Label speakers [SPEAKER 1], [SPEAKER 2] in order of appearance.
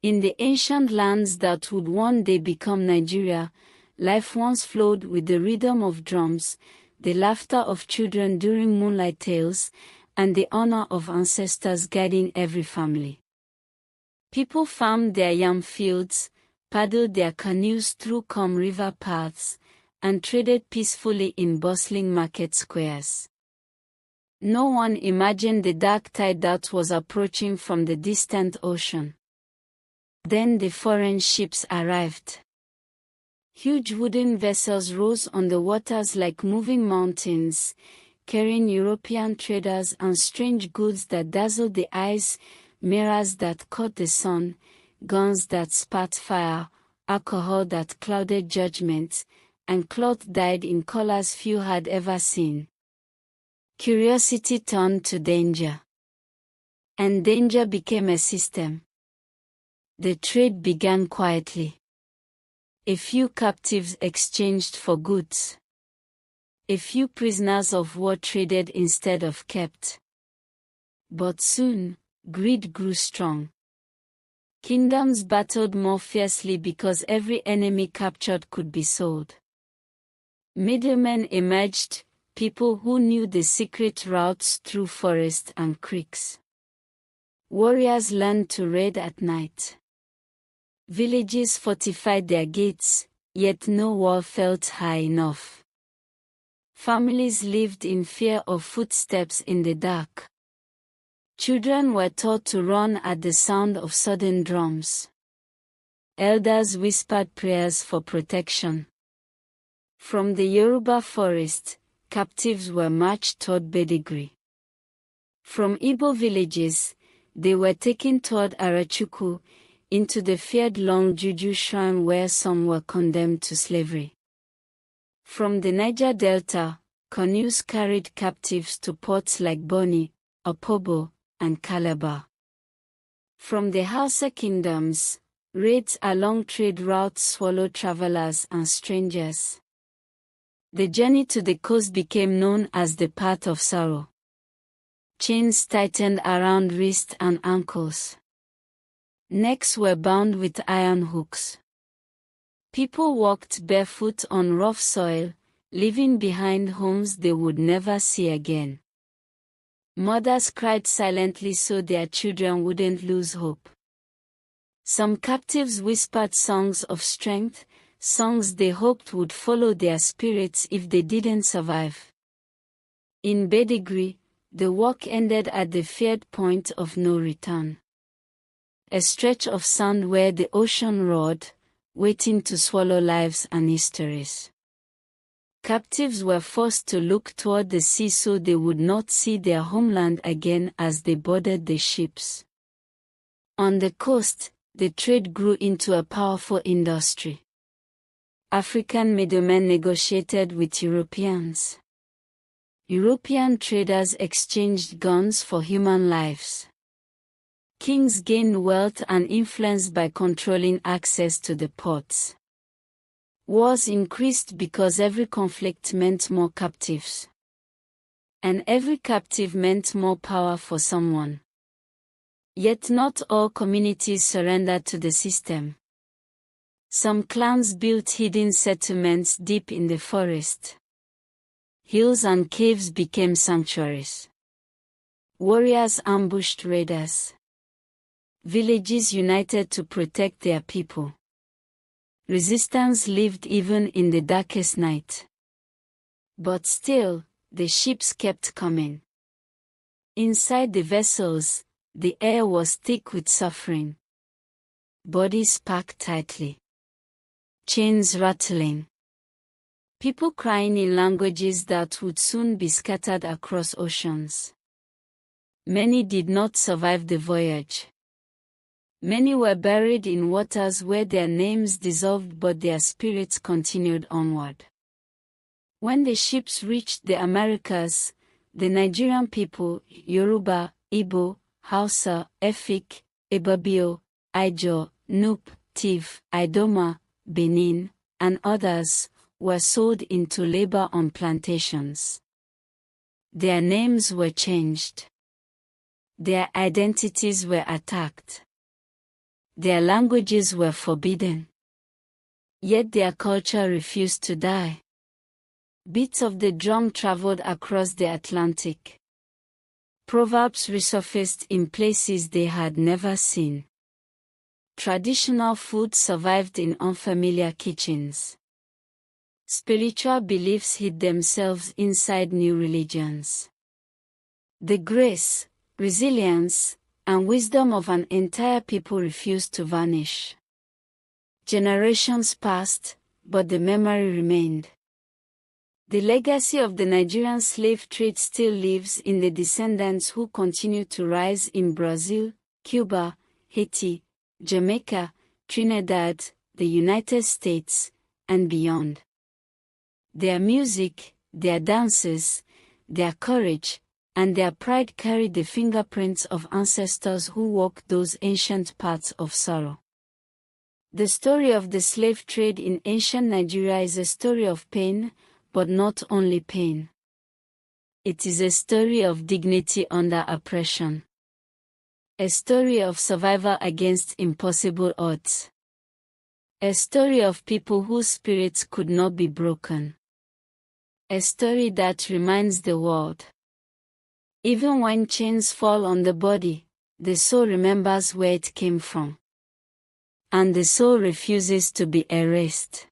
[SPEAKER 1] In the ancient lands that would one day become Nigeria, life once flowed with the rhythm of drums, the laughter of children during moonlight tales, and the honor of ancestors guiding every family. People farmed their yam fields, paddled their canoes through calm river paths, and traded peacefully in bustling market squares. No one imagined the dark tide that was approaching from the distant ocean. Then the foreign ships arrived. Huge wooden vessels rose on the waters like moving mountains, carrying European traders and strange goods that dazzled the eyes, mirrors that caught the sun, guns that spat fire, alcohol that clouded judgment, and cloth dyed in colors few had ever seen. Curiosity turned to danger. And danger became a system. The trade began quietly. A few captives exchanged for goods. A few prisoners of war traded instead of kept. But soon, greed grew strong. Kingdoms battled more fiercely because every enemy captured could be sold. Middlemen emerged, people who knew the secret routes through forests and creeks. Warriors learned to raid at night. Villages fortified their gates, yet no wall felt high enough. Families lived in fear of footsteps in the dark. Children were taught to run at the sound of sudden drums. Elders whispered prayers for protection. From the Yoruba forest, captives were marched toward Badagry. From Igbo villages, they were taken toward Arochukwu, into the feared Long Juju shrine where some were condemned to slavery. From the Niger Delta, canoes carried captives to ports like Bonny, Opobo, and Calabar. From the Hausa kingdoms, raids along trade routes swallowed travelers and strangers. The journey to the coast became known as the Path of Sorrow. Chains tightened around wrists and ankles. Necks were bound with iron hooks. People walked barefoot on rough soil, leaving behind homes they would never see again. Mothers cried silently so their children wouldn't lose hope. Some captives whispered songs of strength, songs they hoped would follow their spirits if they didn't survive. In Badagry, the walk ended at the feared point of no return. A stretch of sand where the ocean roared, waiting to swallow lives and histories. Captives were forced to look toward the sea so they would not see their homeland again as they boarded the ships. On the coast, the trade grew into a powerful industry. African middlemen negotiated with Europeans. European traders exchanged guns for human lives. Kings gained wealth and influence by controlling access to the ports. Wars increased because every conflict meant more captives. And every captive meant more power for someone. Yet not all communities surrendered to the system. Some clans built hidden settlements deep in the forest. Hills and caves became sanctuaries. Warriors ambushed raiders. Villages united to protect their people. Resistance lived even in the darkest night. But still, the ships kept coming. Inside the vessels, the air was thick with suffering. Bodies packed tightly. Chains rattling. People crying in languages that would soon be scattered across oceans. Many did not survive the voyage. Many were buried in waters where their names dissolved but their spirits continued onward. When the ships reached the Americas, the Nigerian people, Yoruba, Igbo, Hausa, Efik, Ibibio, Ijaw, Nupe, Tiv, Idoma, Benin, and others, were sold into labor on plantations. Their names were changed. Their identities were attacked. Their languages were forbidden. Yet their culture refused to die. Beats of the drum traveled across the Atlantic. Proverbs resurfaced in places they had never seen. Traditional food survived in unfamiliar kitchens. Spiritual beliefs hid themselves inside new religions. The grace, resilience, and wisdom of an entire people refused to vanish. Generations passed, but the memory remained. The legacy of the Nigerian slave trade still lives in the descendants who continue to rise in Brazil, Cuba, Haiti, Jamaica, Trinidad, the United States, and beyond. Their music, their dances, their courage, and their pride carry the fingerprints of ancestors who walked those ancient paths of sorrow. The story of the slave trade in ancient Nigeria is a story of pain, but not only pain. It is a story of dignity under oppression. A story of survival against impossible odds. A story of people whose spirits could not be broken. A story that reminds the world. Even when chains fall on the body, the soul remembers where it came from. And the soul refuses to be erased.